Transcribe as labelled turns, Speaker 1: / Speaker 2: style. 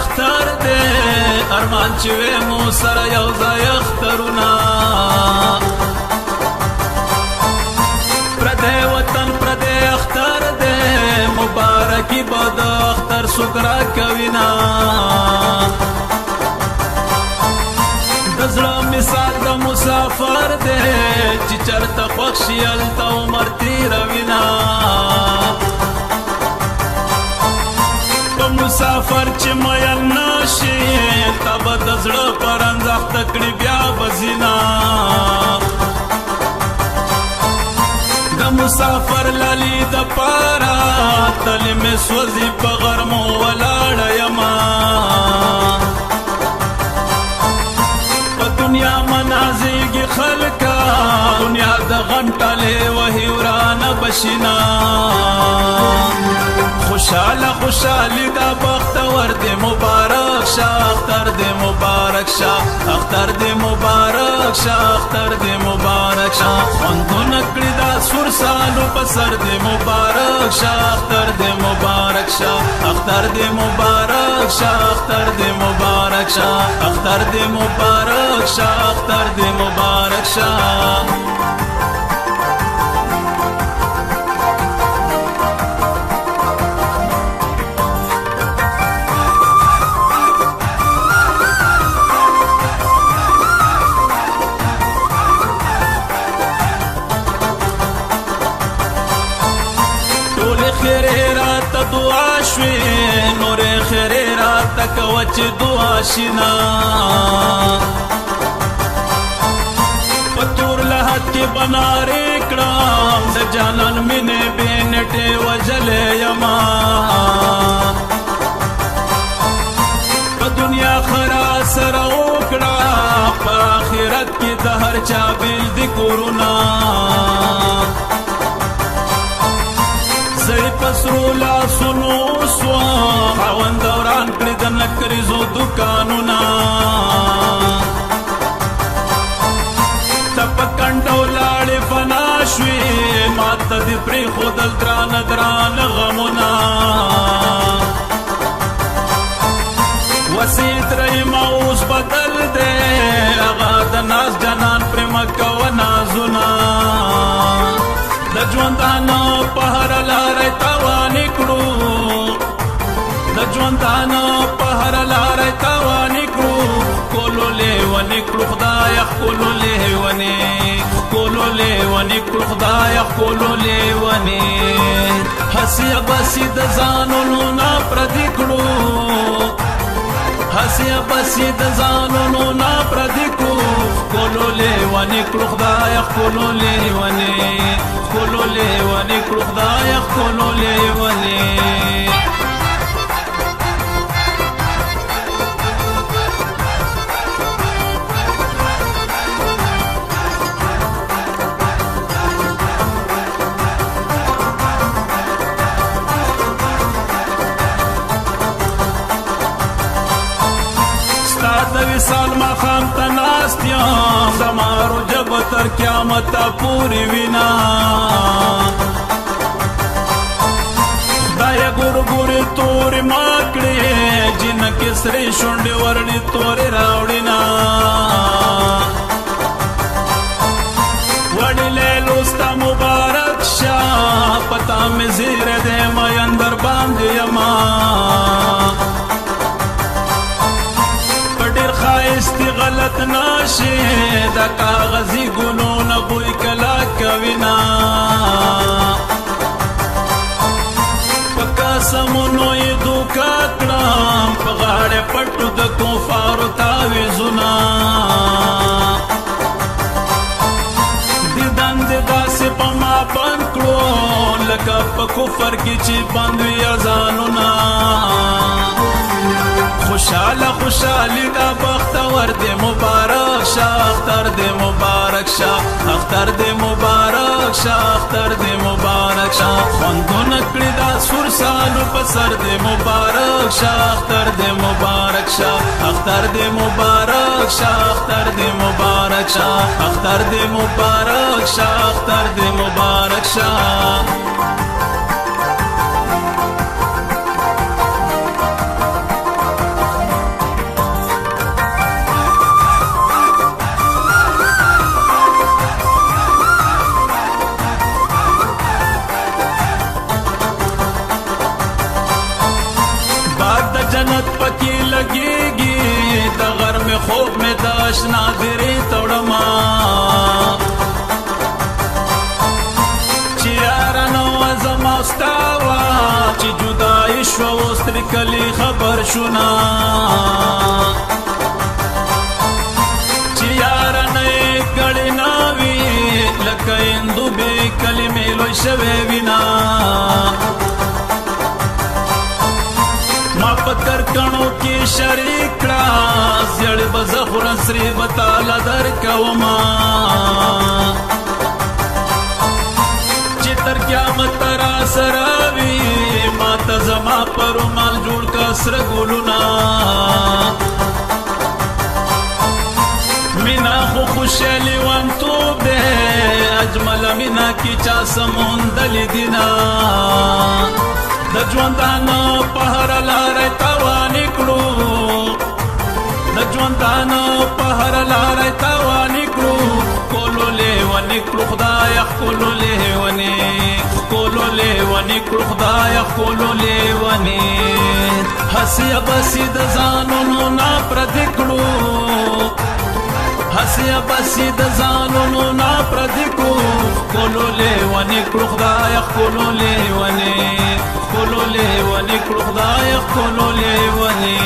Speaker 1: اختر دے ارمان چوے مو سر یوزای اخترونا پردے وطن پردے اختر دے مبارکی باد اختر سکرا کوینا دزړه مثال د مسافر دی چې چرته خوښ شي هلته عمر تېروينه په مسافر چې میل نه شي ته به د زړه په رنځ اخته کړي بیا به ځینه د مسافر لالي دپاره تلې مې سوځي په غرمو ولاړه یمه دنیا منازیگی خلقا دنیا دا غنٹالے وہی ورانا بشنا خوشحالا خوشحالی دا بختور دے مبارک شاہ اختر دے مبارک شاہ اختر دے مبارک شاہ اختر دے مبارک شاہ خوندو نکڑی دا سور سالو پسر دے مبارک شاہ اختر دے مبارک شاہ اختر دے مبارک شاہ اختر دے مبارک شاہ اختر دے مبارک شاہ اختر دے مبارک شاہ خیرات دعا شوی نور خیرات کوچ دعا شنا پتور لحد کی بنا ریکڑام د جانان مینه بینټه وجلے یما په دنیا خرا سره وکړه په آخرت کې د هر چا بیل د کورونا زی پسرو لا سنو سوا خواند دوران کړی د نکریزو دکانونا تپکنډو لاړې فنا شوې ماته دې پرې خودل دران غمونا وسیت رہی موس بدل دے هغه د ناز جانان پر مکه و نازونا د ژوندانه په هر لارې تاوانې کړو د ژوندانه په هر لارې تاوانې کړو کولو لیونې کړو خدای کولو لیونې کړو خدای کولو لیونې حسیه بسې د ځانونو نه پردي کړو حسیه بسې د ځانونو نه پردي کړو کولو لیونې کړو خدای کولو لیونې کولو لیونې کړو خدای کولو لیونې وصال ما خام تناستیام دمارو جب تر قیامت پوری وینا خدای ګور ګور تور ماکړې جن کسری شونډې ورني تور راوړینا وړلې لوستا مبارک شاه پتا مې زیره دې مې اندر باندې یما خایستی غلط ناشی دا کاغذی گلو نبوی کلا کوینا پکا سمونوی دوکا کڑام پغاڑ پٹو دا کفارو تاویزونا دیدن دیدا سی پا ما بند کرو لکا پا کفر کی چی بندوی ازانونا خوشحالا خوشحالی دا بختور دے مبارک شاہ اختر دے مبارک شاہ اختر دے مبارک شاہ اختر دے مبارک شاہ خوندو نکڑی دا سور سالو پسر دے مبارک شاہ اختر دے مبارک شاہ اختر دے مبارک شاہ اختر دے مبارک شاہ اختر دے مبارک شاہ اختر دے مبارک شاہ قیامت پکی لگیگی دا غرم خوب میں دا اشنا دیری توڑما چی یارانو ازم استاوا چی جدائی شو استر کلی خبر شنا چی یارانو گڑی ناوی لکا اندو بی کلی میلوی شوی وینا ما پتر کنو کی شریک را زیڑ بزخورن سری بطالا در کوما چی تر قیامت را سراوی ما تزما پر مال جوڑ کا سر گولونا مینا خو خوشیلی وان توب دے اجمل مینا کی چا سمون دلی دینا د ژوندانه په هر لاره تاوان کړو د ژوندانه په هر لاره تاوان کړو کولو لیونی کړو خدای کولو لیونی کړو خدای کولو لیونی حسیا بسی د ځانونو نا پرد کړو حسیا بسی د ځانونو نا پرد کړو کولو لیونی کړو خدای کولو لیونی کولو لیونی کړو خدای کولو لیونی